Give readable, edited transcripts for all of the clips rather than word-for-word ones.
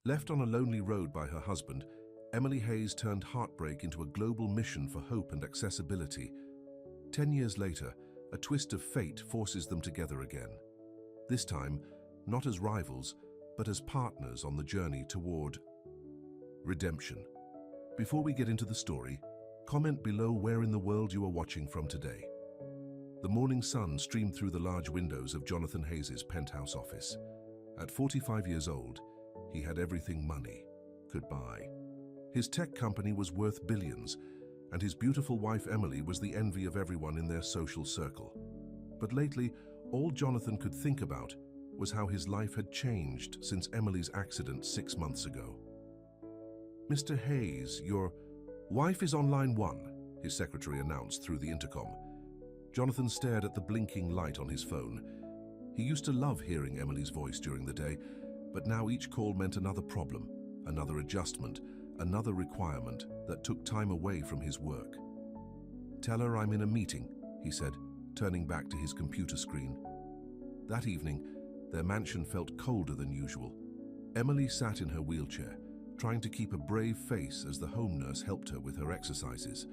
Left on a lonely road by her husband, Emily Hayes turned heartbreak into a global mission for hope and accessibility. 10 years later, a twist of fate forces them together again. This time, not as rivals, but as partners on the journey toward redemption. Before we get into the story, comment below where in the world you are watching from today. The morning sun streamed through the large windows of Jonathan Hayes's penthouse office. At 45 years old, he had everything money could buy. His tech company was worth billions, and his beautiful wife Emily was the envy of everyone in their social circle. But lately, all Jonathan could think about was how his life had changed since Emily's accident 6 months ago. "Mr. Hayes, your wife is on line 1, his secretary announced through the intercom. Jonathan stared at the blinking light on his phone. He used to love hearing Emily's voice during the day, but now each call meant another problem, another adjustment, another requirement that took time away from his work. "Tell her I'm in a meeting," he said, turning back to his computer screen. That evening, their mansion felt colder than usual. Emily sat in her wheelchair, trying to keep a brave face as the home nurse helped her with her exercises.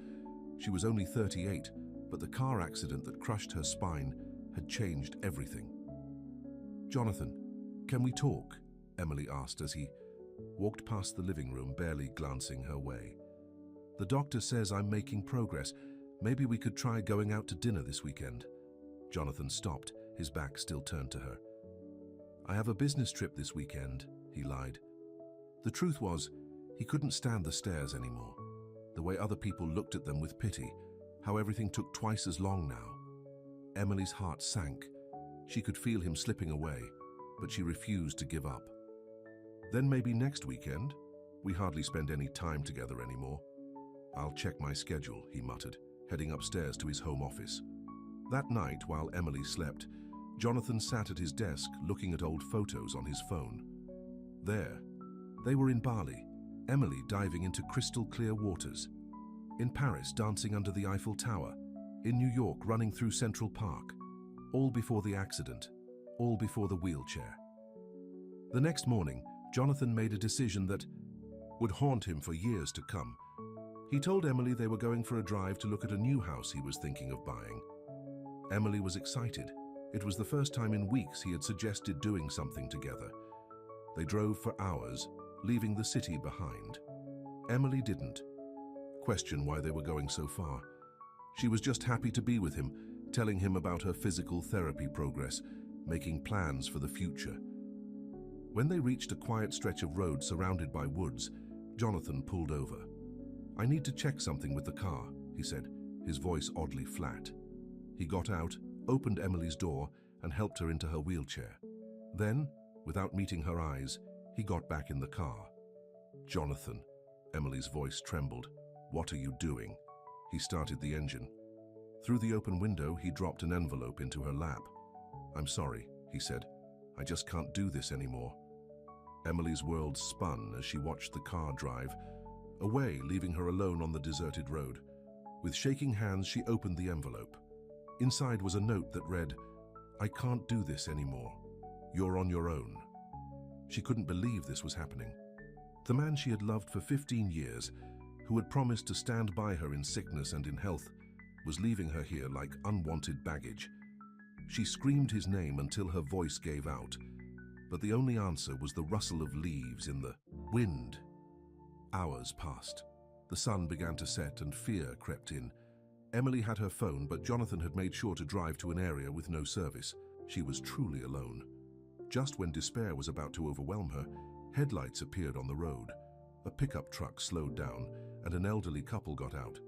She was only 38, but the car accident that crushed her spine had changed everything. "Jonathan, can we talk?" Emily asked as he walked past the living room, barely glancing her way. "The doctor says I'm making progress. Maybe we could try going out to dinner this weekend." Jonathan stopped, his back still turned to her. "I have a business trip this weekend," he lied. The truth was, he couldn't stand the stares anymore. The way other people looked at them with pity, how everything took twice as long now. Emily's heart sank. She could feel him slipping away, but she refused to give up. "Then maybe next weekend? We hardly spend any time together anymore." "I'll check my schedule," he muttered, heading upstairs to his home office. That night, while Emily slept, Jonathan sat at his desk looking at old photos on his phone. There, they were in Bali, Emily diving into crystal clear waters. In Paris, dancing under the Eiffel Tower. In New York, running through Central Park. All before the accident, all before the wheelchair. The next morning, Jonathan made a decision that would haunt him for years to come. He told Emily they were going for a drive to look at a new house he was thinking of buying. Emily was excited. It was the first time in weeks he had suggested doing something together. They drove for hours, leaving the city behind. Emily didn't question why they were going so far. She was just happy to be with him, telling him about her physical therapy progress, making plans for the future. When they reached a quiet stretch of road surrounded by woods, Jonathan pulled over. "I need to check something with the car," he said, his voice oddly flat. He got out, opened Emily's door, and helped her into her wheelchair. Then, without meeting her eyes, he got back in the car. "Jonathan," Emily's voice trembled. "What are you doing?" He started the engine. Through the open window, he dropped an envelope into her lap. "I'm sorry," he said. "I just can't do this anymore." Emily's world spun as she watched the car drive away, leaving her alone on the deserted road. With shaking hands, she opened the envelope. Inside was a note that read, "I can't do this anymore. You're on your own." She couldn't believe this was happening. The man she had loved for 15 years, who had promised to stand by her in sickness and in health, was leaving her here like unwanted baggage. She screamed his name until her voice gave out, but the only answer was the rustle of leaves in the wind. Hours passed. The sun began to set and fear crept in. Emily had her phone, but Jonathan had made sure to drive to an area with no service. She was truly alone. Just when despair was about to overwhelm her, headlights appeared on the road. A pickup truck slowed down, and an elderly couple got out.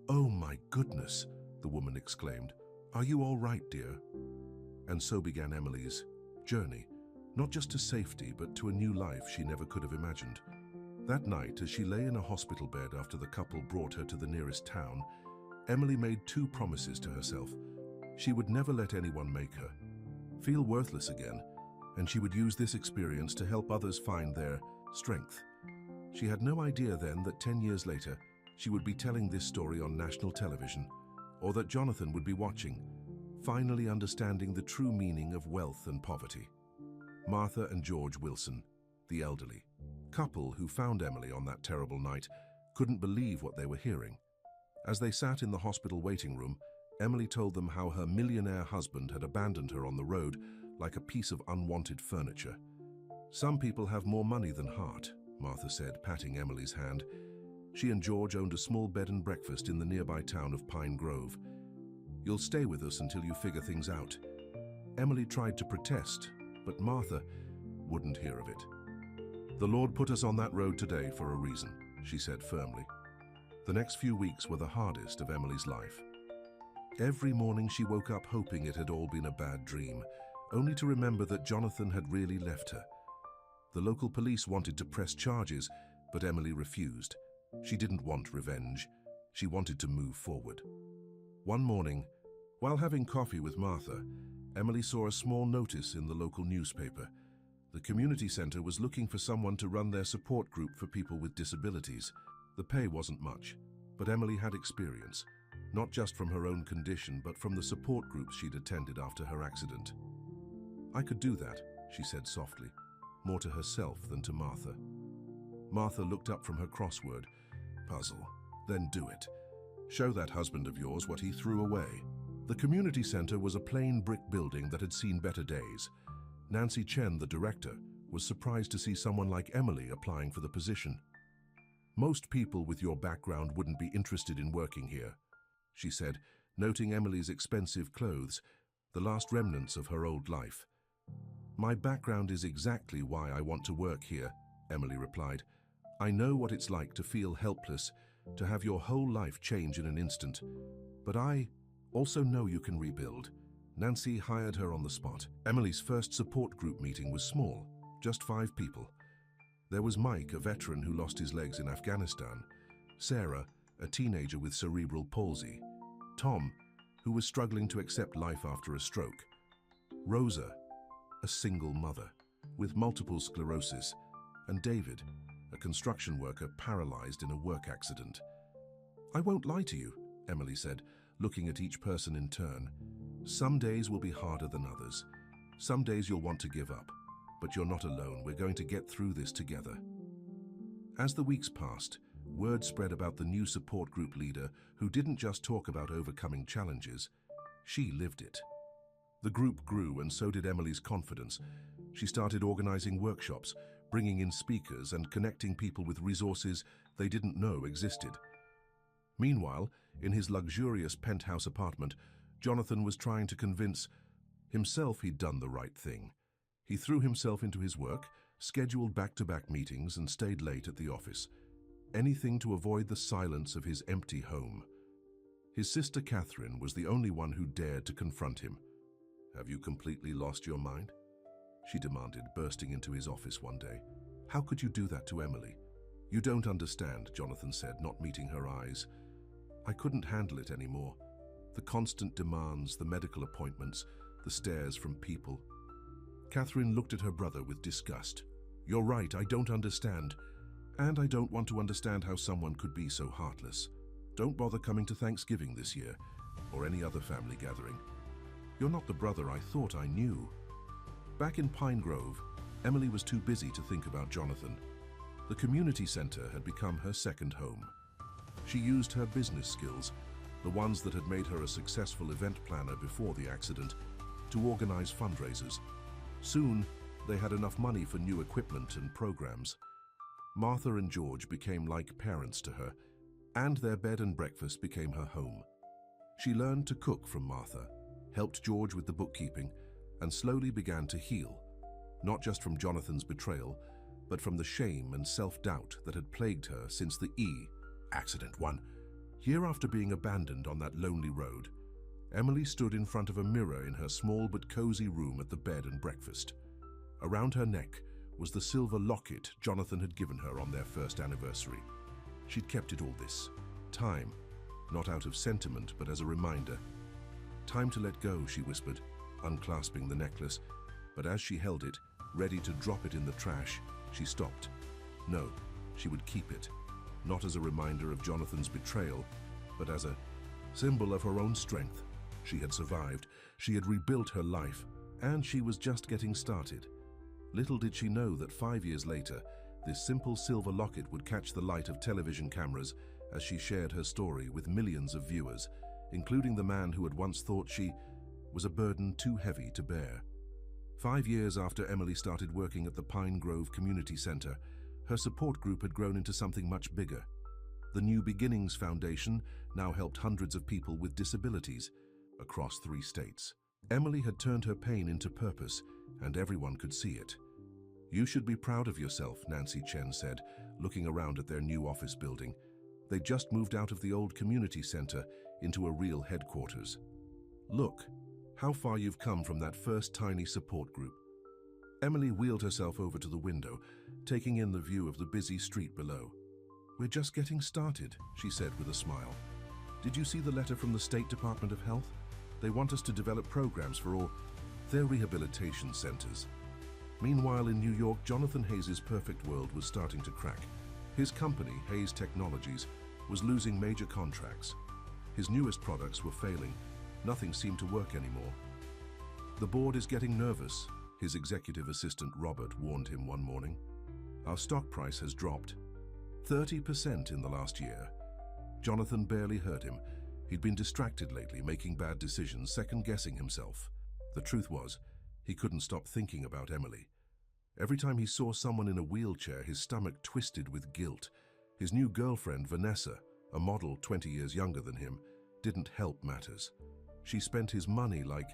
"Oh my goodness," the woman exclaimed. "Are you all right, dear?" And so began Emily's journey, not just to safety, but to a new life she never could have imagined. That night, as she lay in a hospital bed after the couple brought her to the nearest town, Emily made 2 promises to herself. She would never let anyone make her feel worthless again, and she would use this experience to help others find their strength. She had no idea then that 10 years later, she would be telling this story on national television, or that Jonathan would be watching, finally understanding the true meaning of wealth and poverty. Martha and George Wilson, the elderly. couple who found Emily on that terrible night couldn't believe what they were hearing. As they sat in the hospital waiting room, Emily told them how her millionaire husband had abandoned her on the road like a piece of unwanted furniture. "Some people have more money than heart," Martha said, patting Emily's hand. She and George owned a small bed and breakfast in the nearby town of Pine Grove. "You'll stay with us until you figure things out." Emily tried to protest, but Martha wouldn't hear of it. "The Lord put us on that road today for a reason," she said firmly. The next few weeks were the hardest of Emily's life. Every morning she woke up hoping it had all been a bad dream, only to remember that Jonathan had really left her. The local police wanted to press charges, but Emily refused. She didn't want revenge. She wanted to move forward. One morning, while having coffee with Martha, Emily saw a small notice in the local newspaper. The community center was looking for someone to run their support group for people with disabilities. The pay wasn't much, but Emily had experience, not just from her own condition, but from the support groups she'd attended after her accident. "I could do that," she said softly, more to herself than to Martha. Martha looked up from her crossword puzzle. "Then do it. Show that husband of yours what he threw away." The community center was a plain brick building that had seen better days. Nancy Chen, the director, was surprised to see someone like Emily applying for the position. "Most people with your background wouldn't be interested in working here," she said, noting Emily's expensive clothes, the last remnants of her old life. "My background is exactly why I want to work here," Emily replied. "I know what it's like to feel helpless, to have your whole life change in an instant. But I also know you can rebuild." Nancy hired her on the spot. Emily's first support group meeting was small, just 5 people. There was Mike, a veteran who lost his legs in Afghanistan, Sarah, a teenager with cerebral palsy, Tom, who was struggling to accept life after a stroke, Rosa, a single mother with multiple sclerosis, and David, a construction worker paralyzed in a work accident. "I won't lie to you," Emily said, looking at each person in turn. "Some days will be harder than others. Some days you'll want to give up. But you're not alone. We're going to get through this together." As the weeks passed, word spread about the new support group leader who didn't just talk about overcoming challenges. She lived it. The group grew, and so did Emily's confidence. She started organizing workshops, bringing in speakers, and connecting people with resources they didn't know existed. Meanwhile, in his luxurious penthouse apartment, Jonathan was trying to convince himself he'd done the right thing. He threw himself into his work, scheduled back-to-back meetings, and stayed late at the office. Anything to avoid the silence of his empty home. His sister Catherine was the only one who dared to confront him. "Have you completely lost your mind?" she demanded, bursting into his office one day. "How could you do that to Emily?" "You don't understand," Jonathan said, not meeting her eyes. "I couldn't handle it anymore. The constant demands, the medical appointments, the stares from people." Catherine looked at her brother with disgust. "You're right, I don't understand. And I don't want to understand how someone could be so heartless. Don't bother coming to Thanksgiving this year, or any other family gathering. You're not the brother I thought I knew." Back in Pine Grove, Emily was too busy to think about Jonathan. The community center had become her second home. She used her business skills, the ones that had made her a successful event planner before the accident, to organize fundraisers. Soon, they had enough money for new equipment and programs. Martha and George became like parents to her, and their bed and breakfast became her home. She learned to cook from Martha, helped George with the bookkeeping, and slowly began to heal, not just from Jonathan's betrayal, but from the shame and self-doubt that had plagued her since the accident one. Year after being abandoned on that lonely road, Emily stood in front of a mirror in her small but cozy room at the bed and breakfast. Around her neck was the silver locket Jonathan had given her on their first anniversary. She'd kept it all this time, not out of sentiment, but as a reminder. "Time to let go," she whispered, unclasping the necklace. But as she held it, ready to drop it in the trash, she stopped. No, she would keep it, not as a reminder of Jonathan's betrayal, but as a symbol of her own strength. She had survived, she had rebuilt her life, and she was just getting started. Little did she know that 5 years later, This simple silver locket would catch the light of television cameras as she shared her story with millions of viewers, including the man who had once thought she was a burden too heavy to bear. 5 years after Emily started working at the Pine Grove Community Center, her support group had grown into something much bigger. The New Beginnings Foundation now helped hundreds of people with disabilities across 3 states. Emily had turned her pain into purpose, and everyone could see it. "You should be proud of yourself," Nancy Chen said, looking around at their new office building. They just moved out of the old community center into a real headquarters. "Look, how far you've come from that first tiny support group." Emily wheeled herself over to the window, taking in the view of the busy street below. "We're just getting started," she said with a smile. "Did you see the letter from the State Department of Health? They want us to develop programs for all their rehabilitation centers." Meanwhile, in New York, Jonathan Hayes' perfect world was starting to crack. His company, Hayes Technologies, was losing major contracts. His newest products were failing. Nothing seemed to work anymore. "The board is getting nervous," his executive assistant Robert warned him one morning. "Our stock price has dropped 30% in the last year." Jonathan barely heard him. He'd been distracted lately, making bad decisions, second-guessing himself. The truth was, he couldn't stop thinking about Emily. Every time he saw someone in a wheelchair, his stomach twisted with guilt. His new girlfriend, Vanessa, a model 20 years younger than him, didn't help matters. She spent his money like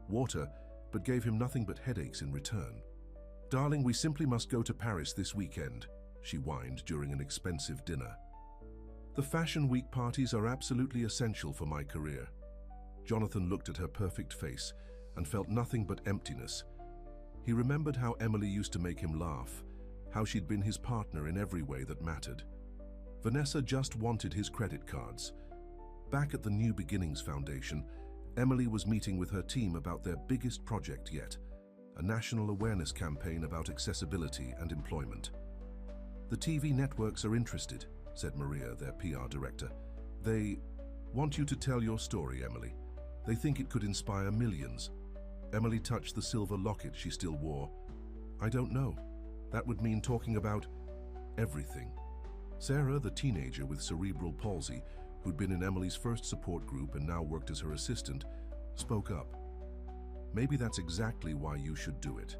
water, but gave him nothing but headaches in return. "Darling, we simply must go to Paris this weekend," she whined during an expensive dinner. "The Fashion Week parties are absolutely essential for my career." Jonathan looked at her perfect face and felt nothing but emptiness. He remembered how Emily used to make him laugh, how she'd been his partner in every way that mattered. Vanessa just wanted his credit cards. Back at the New Beginnings Foundation, Emily was meeting with her team about their biggest project yet, a national awareness campaign about accessibility and employment. "The TV networks are interested," said Maria, their PR director. "They want you to tell your story, Emily. They think it could inspire millions." Emily touched the silver locket she still wore. "I don't know. That would mean talking about everything." Sarah, the teenager with cerebral palsy, who'd been in Emily's first support group and now worked as her assistant, spoke up. "Maybe that's exactly why you should do it.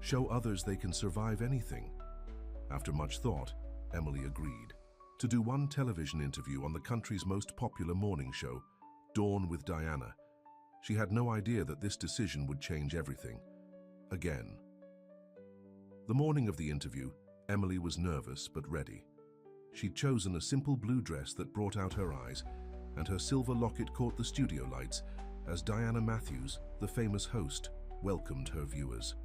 Show others they can survive anything." After much thought, Emily agreed to do one television interview on the country's most popular morning show, Dawn with Diana. She had no idea that this decision would change everything. Again. The morning of the interview, Emily was nervous but ready. She'd chosen a simple blue dress that brought out her eyes, and her silver locket caught the studio lights as Diana Matthews, the famous host, welcomed her viewers.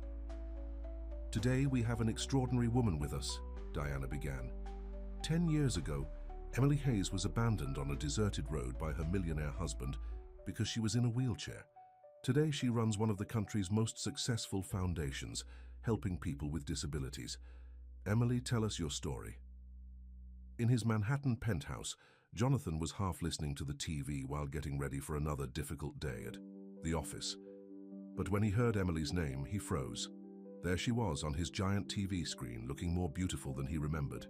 "Today we have an extraordinary woman with us," Diana began. 10 years ago, Emily Hayes was abandoned on a deserted road by her millionaire husband because she was in a wheelchair. Today she runs one of the country's most successful foundations, helping people with disabilities. "Emily, tell us your story." In his Manhattan penthouse, Jonathan was half listening to the TV while getting ready for another difficult day at the office. But when he heard Emily's name, he froze. There she was on his giant TV screen, looking more beautiful than he remembered.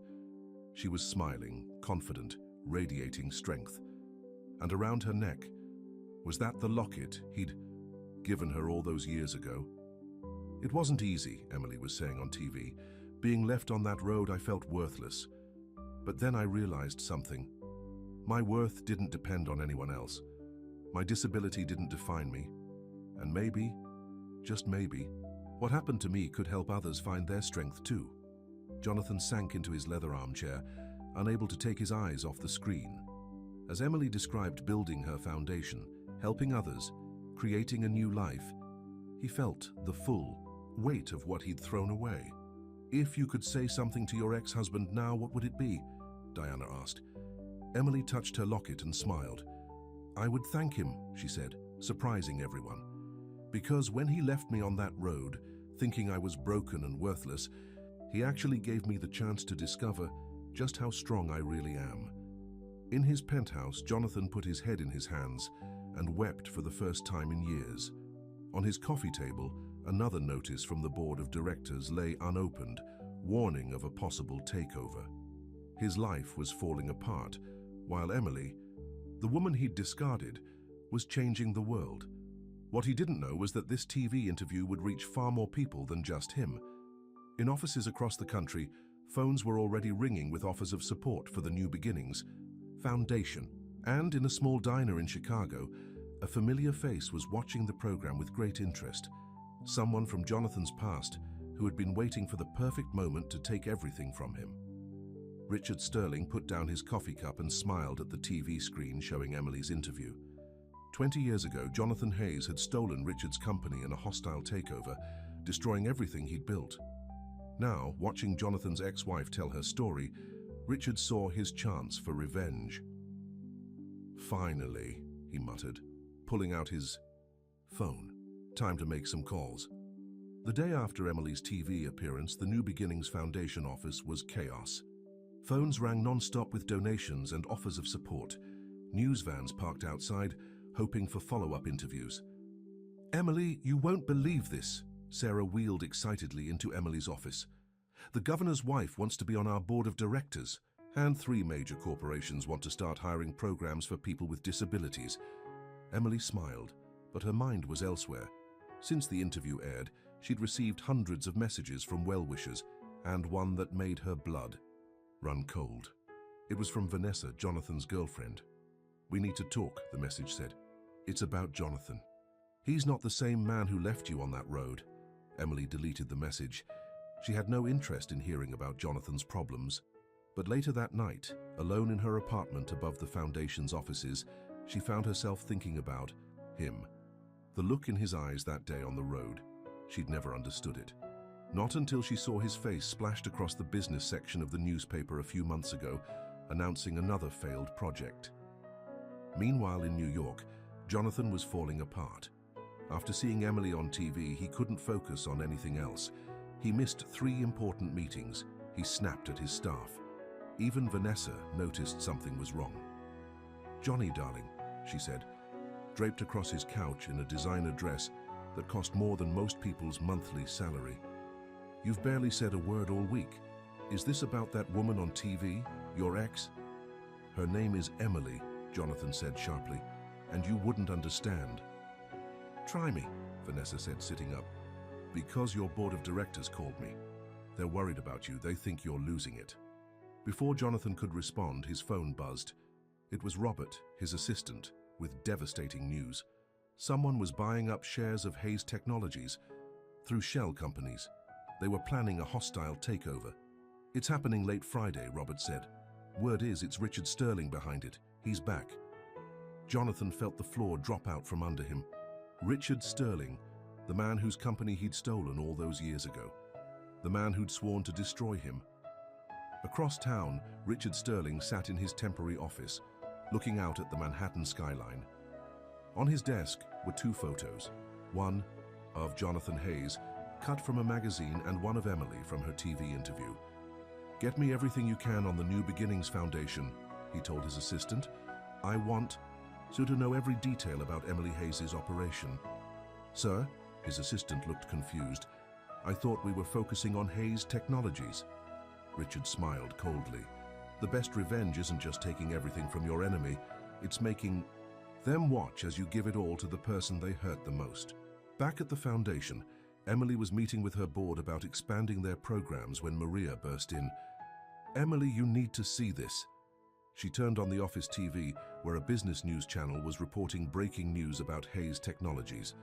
She was smiling, confident, radiating strength. And around her neck, was that the locket he'd given her all those years ago? "It wasn't easy," Emily was saying on TV. "Being left on that road, I felt worthless. But then I realized something. My worth didn't depend on anyone else. My disability didn't define me. And maybe, just maybe, what happened to me could help others find their strength too." Jonathan sank into his leather armchair, unable to take his eyes off the screen. As Emily described building her foundation, helping others, creating a new life, he felt the full weight of what he'd thrown away. "If you could say something to your ex-husband now, what would it be?" Diana asked. Emily touched her locket and smiled. "I would thank him," she said, surprising everyone. "Because when he left me on that road, thinking I was broken and worthless, he actually gave me the chance to discover just how strong I really am." In his penthouse, Jonathan put his head in his hands and wept for the first time in years. On his coffee table, another notice from the board of directors lay unopened, warning of a possible takeover. His life was falling apart, while Emily, the woman he'd discarded, was changing the world. What he didn't know was that this TV interview would reach far more people than just him. In offices across the country, phones were already ringing with offers of support for the New Beginnings Foundation. And in a small diner in Chicago, a familiar face was watching the program with great interest. Someone from Jonathan's past who had been waiting for the perfect moment to take everything from him. Richard Sterling put down his coffee cup and smiled at the TV screen showing Emily's interview. 20 years ago, Jonathan Hayes had stolen Richard's company in a hostile takeover, destroying everything he'd built. Now, watching Jonathan's ex-wife tell her story, Richard saw his chance for revenge. "Finally," he muttered, pulling out his phone. Time to make some calls. The day after Emily's TV appearance, the New Beginnings Foundation office was chaos. Phones rang non-stop with donations and offers of support. News vans parked outside, hoping for follow-up interviews. "Emily, you won't believe this," Sarah wheeled excitedly into Emily's office. "The governor's wife wants to be on our board of directors, and 3 major corporations want to start hiring programs for people with disabilities." Emily smiled, but her mind was elsewhere. Since the interview aired, she'd received hundreds of messages from well-wishers, and one that made her blood run cold. It was from Vanessa, Jonathan's girlfriend. "We need to talk," the message said. "It's about Jonathan. He's not the same man who left you on that road." Emily deleted the message. She had no interest in hearing about Jonathan's problems. But later that night, alone in her apartment above the Foundation's offices, she found herself thinking about him. The look in his eyes that day on the road, she'd never understood it. Not until she saw his face splashed across the business section of the newspaper a few months ago, announcing another failed project. Meanwhile in New York, Jonathan was falling apart. After seeing Emily on TV, he couldn't focus on anything else. He missed 3 important meetings. He snapped at his staff. Even Vanessa noticed something was wrong. "Johnny, darling," she said, draped across his couch in a designer dress that cost more than most people's monthly salary. "You've barely said a word all week. Is this about that woman on TV, your ex?" "Her name is Emily," Jonathan said sharply, "and you wouldn't understand." "Try me," Vanessa said, sitting up. "Because your board of directors called me. They're worried about you. They think you're losing it." Before Jonathan could respond, his phone buzzed. It was Robert, his assistant, with devastating news. Someone was buying up shares of Hayes Technologies through shell companies. They were planning a hostile takeover. "It's happening late Friday," Robert said. "Word is it's Richard Sterling behind it. He's back." Jonathan felt the floor drop out from under him. Richard Sterling, the man whose company he'd stolen all those years ago. The man who'd sworn to destroy him. Across town, Richard Sterling sat in his temporary office, looking out at the Manhattan skyline. On his desk were 2 photos, one of Jonathan Hayes, cut from a magazine, and one of Emily from her TV interview. "Get me everything you can on the New Beginnings Foundation," he told his assistant. "I want to know every detail about Emily Hayes' operation." "Sir?" His assistant looked confused. "I thought we were focusing on Hayes Technologies." Richard smiled coldly. "The best revenge isn't just taking everything from your enemy, it's making them watch as you give it all to the person they hurt the most." Back at the Foundation, Emily was meeting with her board about expanding their programs when Maria burst in. "Emily, you need to see this." She turned on the office TV, where a business news channel was reporting breaking news about Hayes Technologies.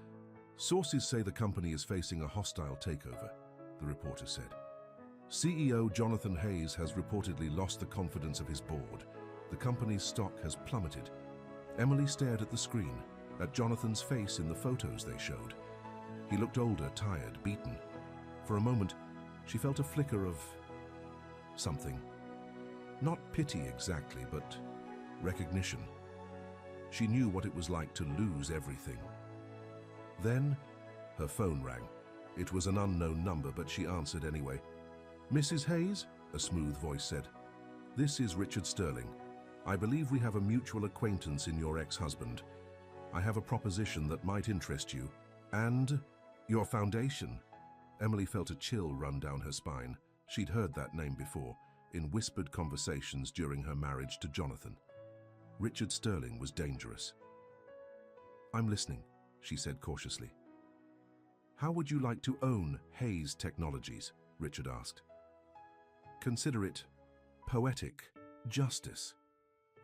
"Sources say the company is facing a hostile takeover," the reporter said. "CEO Jonathan Hayes has reportedly lost the confidence of his board. The company's stock has plummeted." Emily stared at the screen, at Jonathan's face in the photos they showed. He looked older, tired, beaten. For a moment, she felt a flicker of something. Not pity exactly, but recognition. She knew what it was like to lose everything. Then, her phone rang. It was an unknown number, but she answered anyway. "Mrs. Hayes?" a smooth voice said. "This is Richard Sterling. I believe we have a mutual acquaintance in your ex-husband. I have a proposition that might interest you. And your foundation." Emily felt a chill run down her spine. She'd heard that name before, in whispered conversations during her marriage to Jonathan. Richard Sterling was dangerous. "I'm listening," she said cautiously. "How would you like to own Hayes Technologies?" Richard asked. "Consider it poetic justice."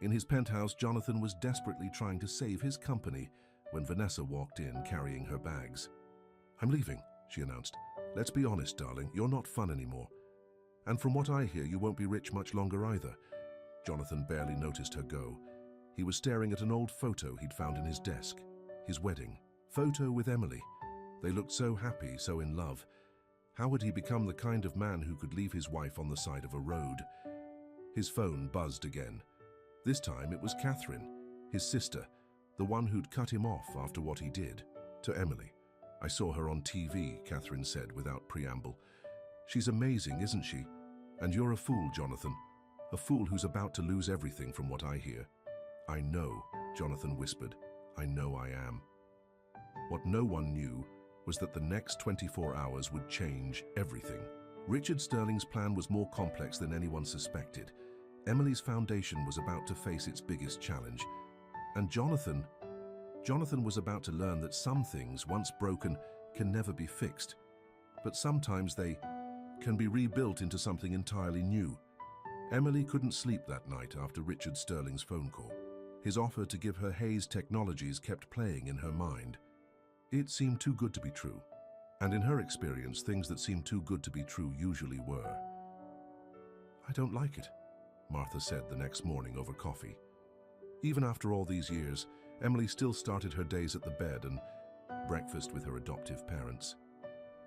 In his penthouse, Jonathan was desperately trying to save his company when Vanessa walked in carrying her bags. "I'm leaving," she announced. "Let's be honest, darling, you're not fun anymore. And from what I hear, you won't be rich much longer either." Jonathan barely noticed her go. He was staring at an old photo he'd found in his desk. His wedding photo with Emily. They looked so happy, so in love. How had he become the kind of man who could leave his wife on the side of a road? His phone buzzed again. This time it was Catherine, his sister, the one who'd cut him off after what he did. To Emily. "I saw her on TV," Catherine said without preamble. "She's amazing, isn't she? And you're a fool, Jonathan. A fool who's about to lose everything from what I hear." "I know," Jonathan whispered. "I know I am." What no one knew was that the next 24 hours would change everything. Richard Sterling's plan was more complex than anyone suspected. Emily's foundation was about to face its biggest challenge. And Jonathan was about to learn that some things, once broken, can never be fixed. But sometimes they can be rebuilt into something entirely new. Emily couldn't sleep that night after Richard Sterling's phone call. His offer to give her Hayes Technologies kept playing in her mind. It seemed too good to be true. And in her experience, things that seemed too good to be true usually were. "I don't like it," Martha said the next morning over coffee. Even after all these years, Emily still started her days at the bed and breakfast with her adoptive parents.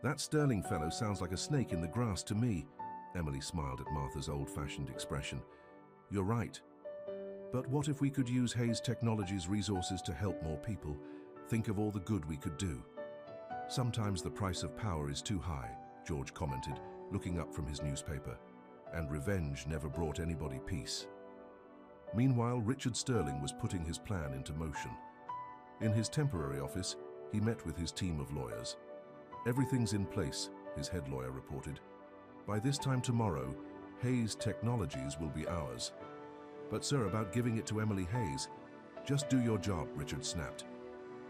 "That Sterling fellow sounds like a snake in the grass to me," Emily smiled at Martha's old-fashioned expression. "You're right. But what if we could use Hayes Technologies' resources to help more people? Think of all the good we could do." "Sometimes the price of power is too high," George commented, looking up from his newspaper. "And revenge never brought anybody peace." Meanwhile, Richard Sterling was putting his plan into motion. In his temporary office, he met with his team of lawyers. "Everything's in place," his head lawyer reported. "By this time tomorrow, Hayes Technologies will be ours." "But sir, about giving it to Emily Hayes." "Just do your job," Richard snapped.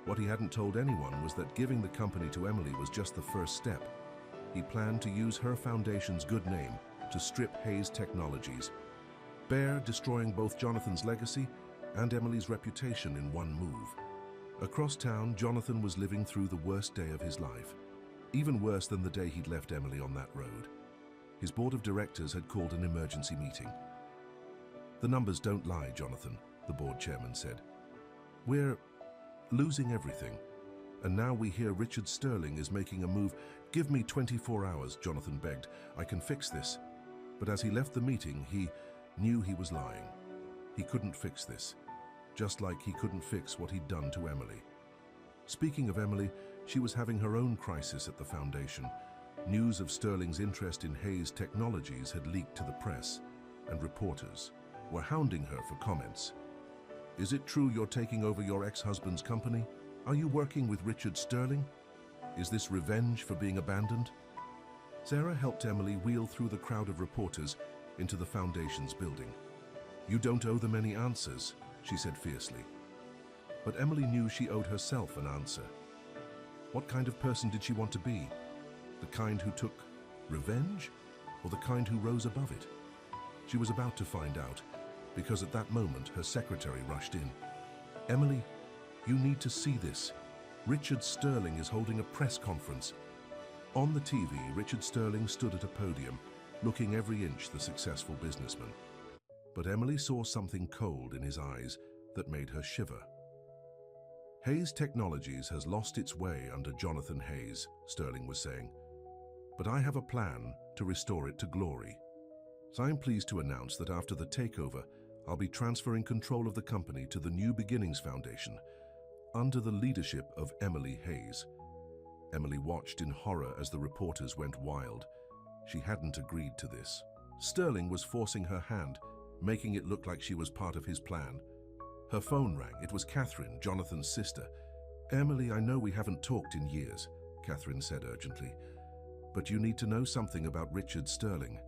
What he hadn't told anyone was that giving the company to Emily was just the first step. He planned to use her foundation's good name to strip Hayes Technologies, bare destroying both Jonathan's legacy and Emily's reputation in one move. Across town, Jonathan was living through the worst day of his life, even worse than the day he'd left Emily on that road. His board of directors had called an emergency meeting. "The numbers don't lie, Jonathan," the board chairman said. "We're losing everything. And now we hear Richard Sterling is making a move." "Give me 24 hours, Jonathan begged. "I can fix this." But as he left the meeting, he knew he was lying. He couldn't fix this, just like he couldn't fix what he'd done to Emily. Speaking of Emily, she was having her own crisis at the foundation. News of Sterling's interest in Hayes Technologies had leaked to the press, and reporters were hounding her for comments. "Is it true you're taking over your ex-husband's company? Are you working with Richard Sterling? Is this revenge for being abandoned?" Sarah helped Emily wheel through the crowd of reporters into the foundation's building. "You don't owe them any answers," she said fiercely. But Emily knew she owed herself an answer. What kind of person did she want to be? The kind who took revenge, or the kind who rose above it? She was about to find out, because at that moment her secretary rushed in. "Emily, you need to see this. Richard Sterling is holding a press conference." On the TV, Richard Sterling stood at a podium, looking every inch the successful businessman. But Emily saw something cold in his eyes that made her shiver. "Hayes Technologies has lost its way under Jonathan Hayes," Sterling was saying. "But I have a plan to restore it to glory. So I'm pleased to announce that after the takeover, I'll be transferring control of the company to the New Beginnings Foundation, under the leadership of Emily Hayes." Emily watched in horror as the reporters went wild. She hadn't agreed to this. Sterling was forcing her hand, making it look like she was part of his plan. Her phone rang. It was Catherine, Jonathan's sister. "Emily, I know we haven't talked in years," Catherine said urgently. But you need to know something about Richard Sterling.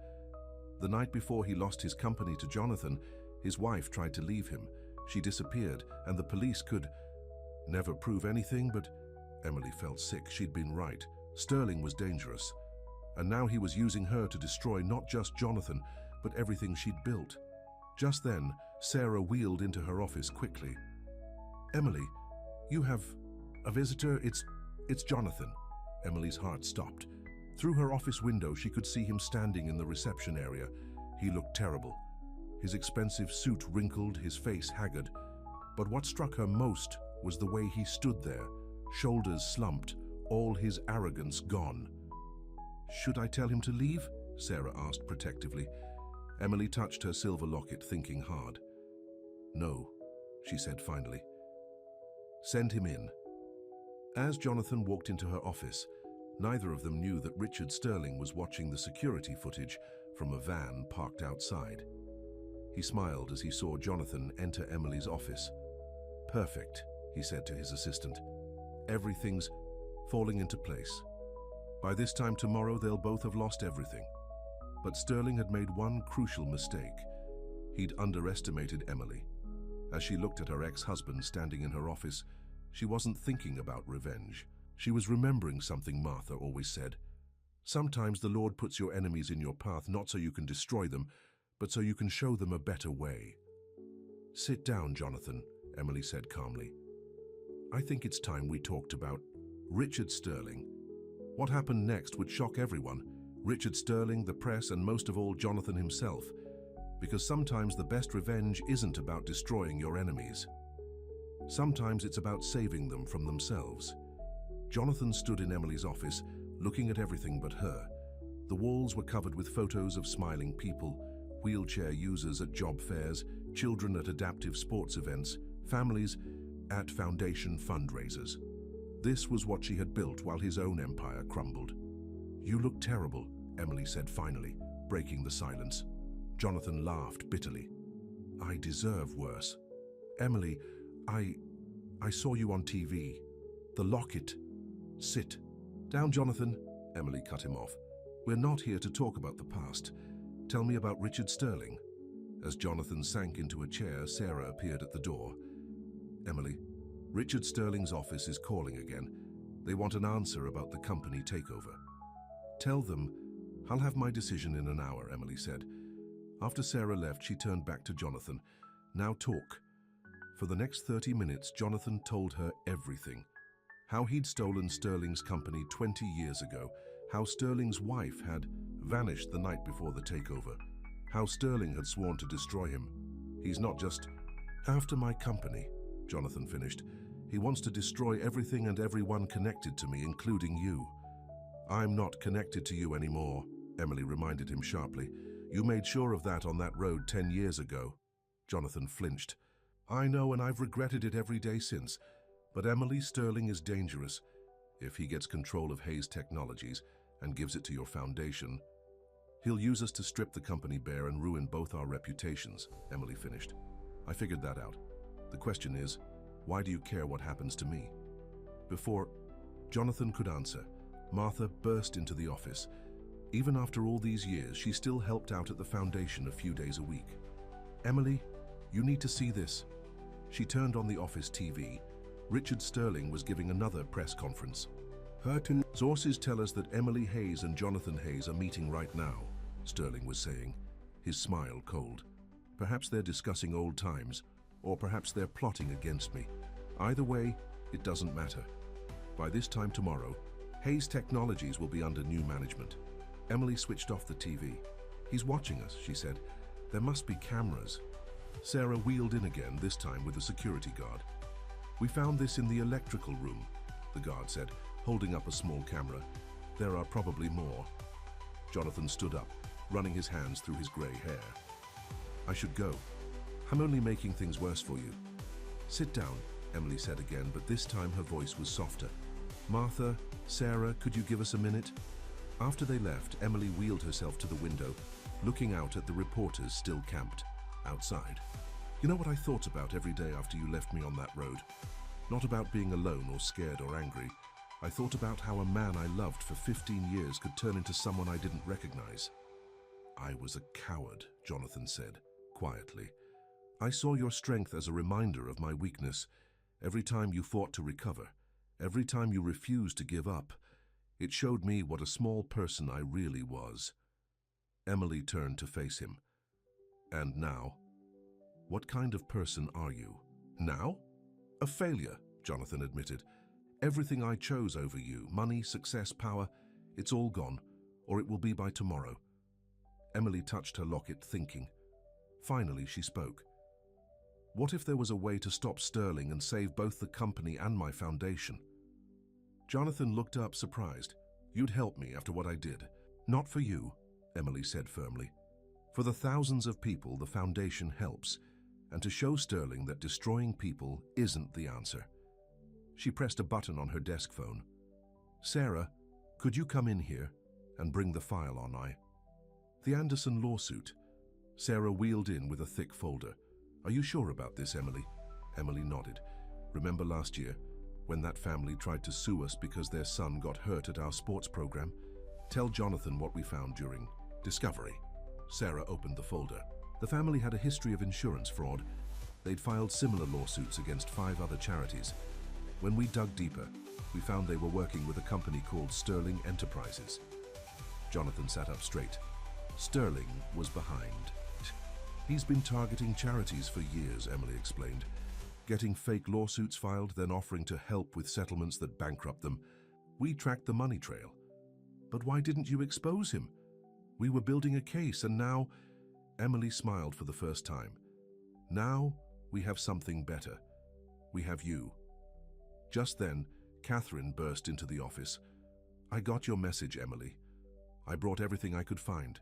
The night before he lost his company to Jonathan, his wife tried to leave him. She disappeared, and the police could never prove anything, but Emily felt sick. She'd been right. Sterling was dangerous. And now he was using her to destroy not just Jonathan, but everything she'd built. Just then, Sarah wheeled into her office quickly. "Emily, you have a visitor. It's Jonathan." Emily's heart stopped. Through her office window, she could see him standing in the reception area. He looked terrible. His expensive suit wrinkled, his face haggard. But what struck her most was the way he stood there, shoulders slumped, all his arrogance gone. "Should I tell him to leave?" Sarah asked protectively. Emily touched her silver locket, thinking hard. "No," she said finally. "Send him in." As Jonathan walked into her office, neither of them knew that Richard Sterling was watching the security footage from a van parked outside. He smiled as he saw Jonathan enter Emily's office. "Perfect," he said to his assistant. "Everything's falling into place. By this time tomorrow, they'll both have lost everything." But Sterling had made one crucial mistake. He'd underestimated Emily. As she looked at her ex-husband standing in her office, she wasn't thinking about revenge. She was remembering something Martha always said. "Sometimes the Lord puts your enemies in your path not so you can destroy them, but so you can show them a better way." "Sit down, Jonathan," Emily said calmly. "I think it's time we talked about Richard Sterling." What happened next would shock everyone. Richard Sterling, the press, and most of all Jonathan himself. Because sometimes the best revenge isn't about destroying your enemies. Sometimes it's about saving them from themselves. Jonathan stood in Emily's office, looking at everything but her. The walls were covered with photos of smiling people, wheelchair users at job fairs, children at adaptive sports events, families at foundation fundraisers. This was what she had built while his own empire crumbled. "You look terrible," Emily said finally, breaking the silence. Jonathan laughed bitterly. "I deserve worse. Emily, I saw you on TV. The locket." "Sit down, Jonathan," Emily cut him off. "We're not here to talk about the past. Tell me about Richard Sterling." As Jonathan sank into a chair, Sarah appeared at the door. "Emily, Richard Sterling's office is calling again. They want an answer about the company takeover." "Tell them I'll have my decision in an hour," Emily said. After Sarah left, she turned back to Jonathan. "Now talk." For the next 30 minutes, Jonathan told her everything. How he'd stolen Sterling's company 20 years ago, how Sterling's wife had vanished the night before the takeover, how Sterling had sworn to destroy him. "He's not just after my company," Jonathan finished. "He wants to destroy everything and everyone connected to me, including you." "I'm not connected to you anymore," Emily reminded him sharply. "You made sure of that on that road 10 years ago." Jonathan flinched. "I know, and I've regretted it every day since. But Emily, Sterling is dangerous. If he gets control of Hayes Technologies and gives it to your foundation, he'll use us to strip the company bare and ruin both our reputations," Emily finished. "I figured that out. The question is, why do you care what happens to me?" Before Jonathan could answer, Martha burst into the office. Even after all these years, she still helped out at the foundation a few days a week. "Emily, you need to see this." She turned on the office TV. Richard Sterling was giving another press conference. "Sources tell us that Emily Hayes and Jonathan Hayes are meeting right now," Sterling was saying, his smile cold. "Perhaps they're discussing old times, or perhaps they're plotting against me. Either way, it doesn't matter. By this time tomorrow, Hayes Technologies will be under new management." Emily switched off the TV. "He's watching us," she said. "There must be cameras." Sarah wheeled in again, this time with a security guard. "We found this in the electrical room," the guard said, holding up a small camera. "There are probably more." Jonathan stood up, running his hands through his grey hair. "I should go. I'm only making things worse for you." "Sit down," Emily said again, but this time her voice was softer. "Martha, Sarah, could you give us a minute?" After they left, Emily wheeled herself to the window, looking out at the reporters still camped outside. "You know what I thought about every day after you left me on that road? Not about being alone or scared or angry, I thought about how a man I loved for 15 years could turn into someone I didn't recognize. I was a coward, Jonathan said, quietly. I saw your strength as a reminder of my weakness. Every time you fought to recover, every time you refused to give up, it showed me what a small person I really was. Emily turned to face him. And now? What kind of person are you? Now? A failure, Jonathan admitted. Everything I chose over you, money, success, power, it's all gone, or it will be by tomorrow. Emily touched her locket, thinking. Finally, she spoke. What if there was a way to stop Sterling and save both the company and my foundation? Jonathan looked up, surprised. You'd help me after what I did. Not for you, Emily said firmly. For the thousands of people the foundation helps, and to show Sterling that destroying people isn't the answer. She pressed a button on her desk phone. Sarah, could you come in here and bring the file on the Anderson lawsuit? Sarah wheeled in with a thick folder. Are you sure about this, Emily? Emily nodded. Remember last year, when that family tried to sue us because their son got hurt at our sports program? Tell Jonathan what we found during discovery. Sarah opened the folder. The family had a history of insurance fraud. They'd filed similar lawsuits against 5 other charities. When we dug deeper, we found they were working with a company called Sterling Enterprises. Jonathan sat up straight. Sterling was behind. He's been targeting charities for years, Emily explained. Getting fake lawsuits filed, then offering to help with settlements that bankrupt them. We tracked the money trail. But why didn't you expose him? We were building a case, and now... Emily smiled for the first time. Now we have something better. We have you. Just then, Catherine burst into the office. I got your message, Emily. I brought everything I could find.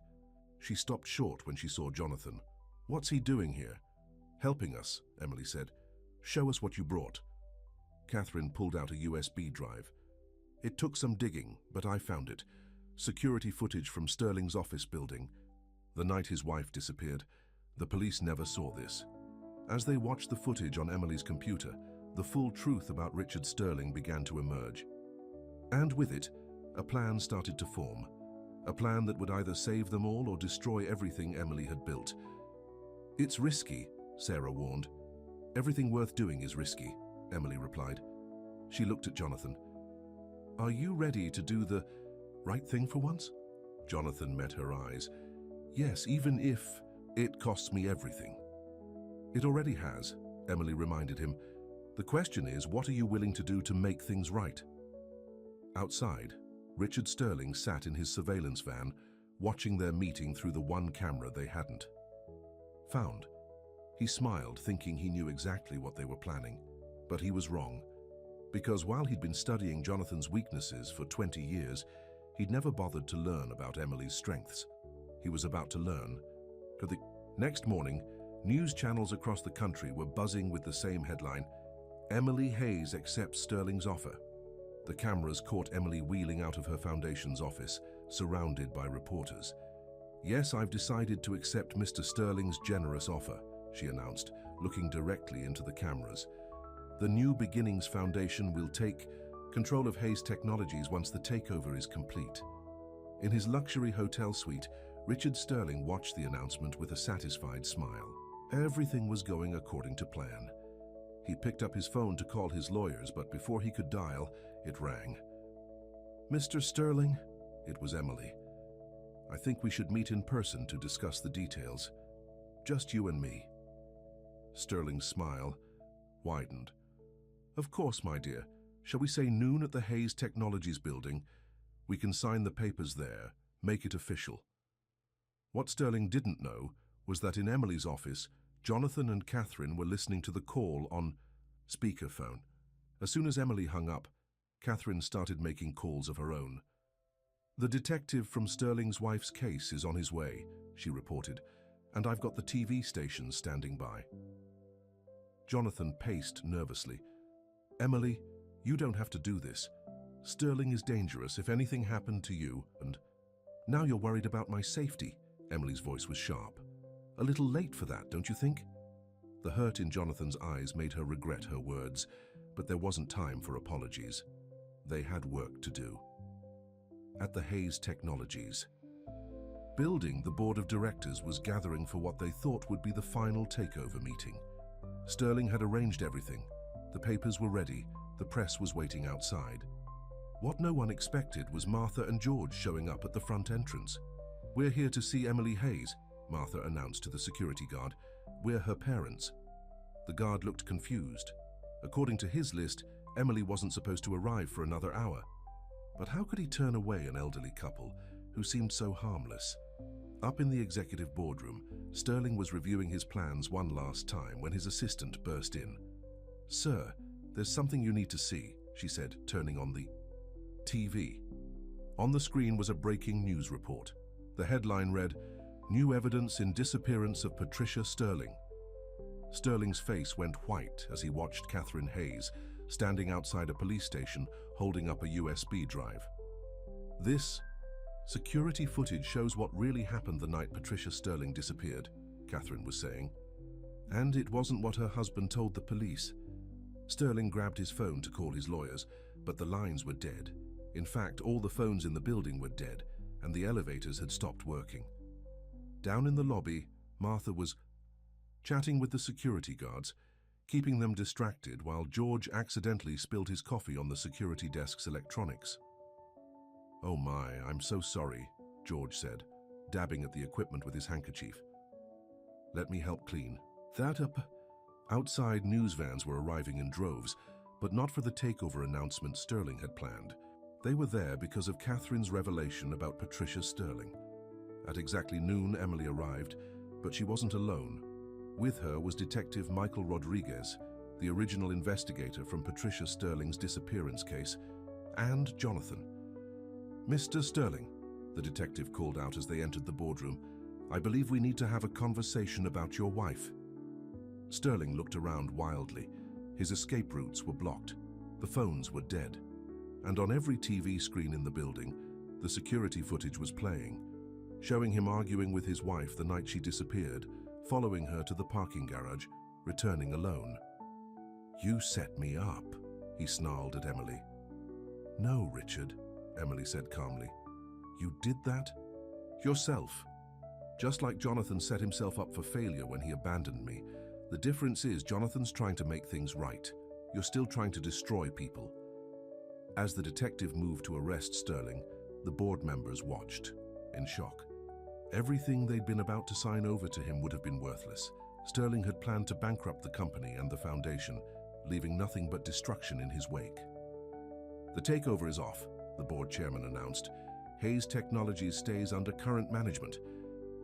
She stopped short when she saw Jonathan. What's he doing here? Helping us, Emily said. Show us what you brought. Catherine pulled out a USB drive. It took some digging, but I found it. Security footage from Sterling's office building. The night his wife disappeared, the police never saw this. As they watched the footage on Emily's computer, the full truth about Richard Sterling began to emerge. And with it, a plan started to form. A plan that would either save them all or destroy everything Emily had built. It's risky, Sarah warned. Everything worth doing is risky, Emily replied. She looked at Jonathan. Are you ready to do the right thing for once? Jonathan met her eyes. Yes, even if it costs me everything. It already has, Emily reminded him. The question is, what are you willing to do to make things right? Outside, Richard Sterling sat in his surveillance van, watching their meeting through the one camera they hadn't found. He smiled, thinking he knew exactly what they were planning. But he was wrong. Because while he'd been studying Jonathan's weaknesses for 20 years, he'd never bothered to learn about Emily's strengths. He was about to learn. The next morning, news channels across the country were buzzing with the same headline, Emily Hayes accepts Sterling's offer. The cameras caught Emily wheeling out of her foundation's office, surrounded by reporters. Yes, I've decided to accept Mr. Sterling's generous offer, she announced, looking directly into the cameras. The New Beginnings Foundation will take control of Hayes Technologies once the takeover is complete. In his luxury hotel suite, Richard Sterling watched the announcement with a satisfied smile. Everything was going according to plan. He picked up his phone to call his lawyers, but before he could dial, it rang. Mr. Sterling, it was Emily. I think we should meet in person to discuss the details. Just you and me. Sterling's smile widened. Of course, my dear. Shall we say noon at the Hayes Technologies building? We can sign the papers there, make it official. What Sterling didn't know was that in Emily's office, Jonathan and Catherine were listening to the call on speakerphone. As soon as Emily hung up, Catherine started making calls of her own. The detective from Sterling's wife's case is on his way, she reported, and I've got the TV station standing by. Jonathan paced nervously. Emily, you don't have to do this. Sterling is dangerous if anything happened to you, and now you're worried about my safety. Emily's voice was sharp. A little late for that, don't you think? The hurt in Jonathan's eyes made her regret her words, but there wasn't time for apologies. They had work to do. At the Hayes Technologies building, the board of directors was gathering for what they thought would be the final takeover meeting. Sterling had arranged everything. The papers were ready. The press was waiting outside. What no one expected was Martha and George showing up at the front entrance. "We're here to see Emily Hayes," Martha announced to the security guard. "We're her parents." The guard looked confused. According to his list, Emily wasn't supposed to arrive for another hour. But how could he turn away an elderly couple who seemed so harmless? Up in the executive boardroom, Sterling was reviewing his plans one last time when his assistant burst in. "Sir, there's something you need to see," she said, turning on the TV. On the screen was a breaking news report. The headline read, "New evidence in disappearance of Patricia Sterling." Sterling's face went white as he watched Catherine Hayes standing outside a police station holding up a USB drive. "This security footage shows what really happened the night Patricia Sterling disappeared," Catherine was saying. "And it wasn't what her husband told the police." Sterling grabbed his phone to call his lawyers, but the lines were dead. In fact, all the phones in the building were dead, and the elevators had stopped working. Down in the lobby, Martha was chatting with the security guards, keeping them distracted while George accidentally spilled his coffee on the security desk's electronics. "Oh my, I'm so sorry," George said, dabbing at the equipment with his handkerchief. "Let me help clean that up." Outside, news vans were arriving in droves, but not for the takeover announcement Sterling had planned. They were there because of Catherine's revelation about Patricia Sterling. At exactly noon, Emily arrived, but she wasn't alone. With her was Detective Michael Rodriguez, the original investigator from Patricia Sterling's disappearance case, and Jonathan. "Mr. Sterling," the detective called out as they entered the boardroom, "I believe we need to have a conversation about your wife." Sterling looked around wildly. His escape routes were blocked. The phones were dead. And on every TV screen in the building, the security footage was playing, showing him arguing with his wife the night she disappeared, following her to the parking garage, returning alone. "You set me up," he snarled at Emily. "No, Richard," Emily said calmly. "You did that yourself. Just like Jonathan set himself up for failure when he abandoned me. The difference is Jonathan's trying to make things right. You're still trying to destroy people." As the detective moved to arrest Sterling, the board members watched, in shock. Everything they'd been about to sign over to him would have been worthless. Sterling had planned to bankrupt the company and the foundation, leaving nothing but destruction in his wake. "The takeover is off," the board chairman announced. "Hayes Technologies stays under current management."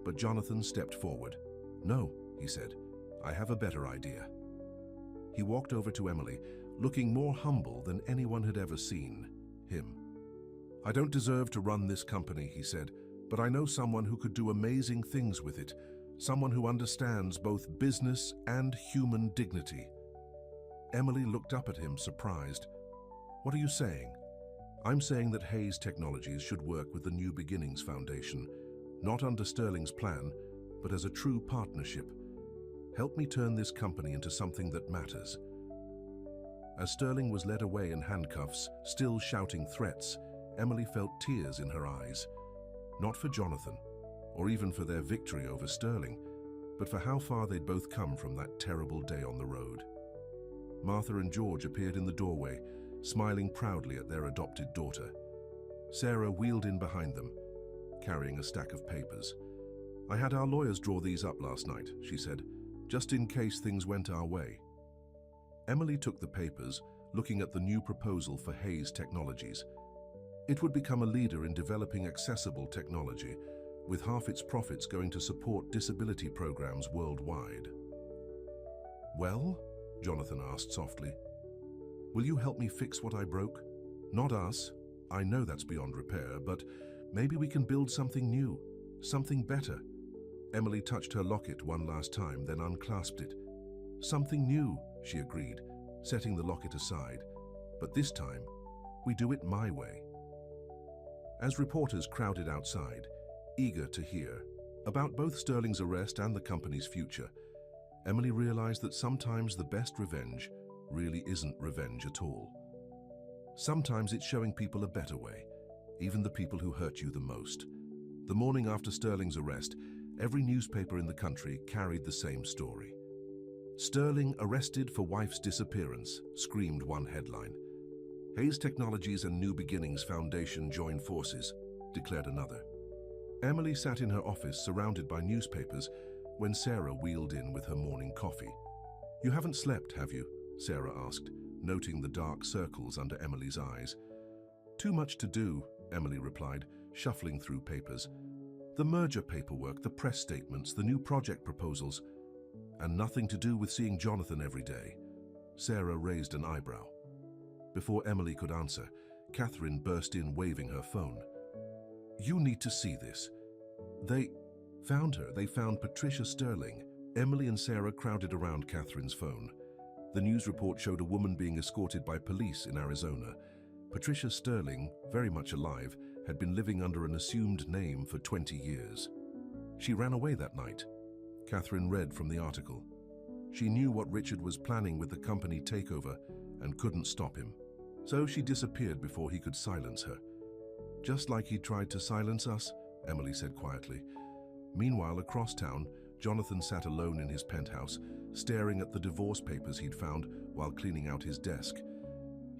But Jonathan stepped forward. "No," he said, "I have a better idea." He walked over to Emily, looking more humble than anyone had ever seen him. "I don't deserve to run this company," he said, "but I know someone who could do amazing things with it, someone who understands both business and human dignity." Emily looked up at him, surprised. "What are you saying?" "I'm saying that Hayes Technologies should work with the New Beginnings Foundation, not under Sterling's plan, but as a true partnership. Help me turn this company into something that matters." As Sterling was led away in handcuffs, still shouting threats, Emily felt tears in her eyes. Not for Jonathan, or even for their victory over Sterling, but for how far they'd both come from that terrible day on the road. Martha and George appeared in the doorway, smiling proudly at their adopted daughter. Sarah wheeled in behind them, carrying a stack of papers. "I had our lawyers draw these up last night," she said, "just in case things went our way." Emily took the papers, looking at the new proposal for Hayes Technologies. It would become a leader in developing accessible technology, with half its profits going to support disability programs worldwide. "Well?" Jonathan asked softly. "Will you help me fix what I broke? Not us. I know that's beyond repair, but maybe we can build something new, something better." Emily touched her locket one last time, then unclasped it. "Something new," she agreed, setting the locket aside. "But this time, we do it my way." As reporters crowded outside, eager to hear about both Sterling's arrest and the company's future, Emily realized that sometimes the best revenge really isn't revenge at all. Sometimes it's showing people a better way, even the people who hurt you the most. The morning after Sterling's arrest, every newspaper in the country carried the same story. "Sterling arrested for wife's disappearance," screamed one headline. "Hayes Technologies and New Beginnings Foundation join forces," declared another. Emily sat in her office surrounded by newspapers when Sarah wheeled in with her morning coffee. "You haven't slept, have you?" Sarah asked, noting the dark circles under Emily's eyes. "Too much to do," Emily replied, shuffling through papers. "The merger paperwork, the press statements, the new project proposals, and nothing to do with seeing Jonathan every day." Sarah raised an eyebrow. Before Emily could answer, Catherine burst in waving her phone. "You need to see this. They found her. They found Patricia Sterling." Emily and Sarah crowded around Catherine's phone. The news report showed a woman being escorted by police in Arizona. Patricia Sterling, very much alive, had been living under an assumed name for 20 years. "She ran away that night," Catherine read from the article. "She knew what Richard was planning with the company takeover and couldn't stop him. So she disappeared before he could silence her. Just like he tried to silence us," Emily said quietly. Meanwhile, across town, Jonathan sat alone in his penthouse, staring at the divorce papers he'd found while cleaning out his desk.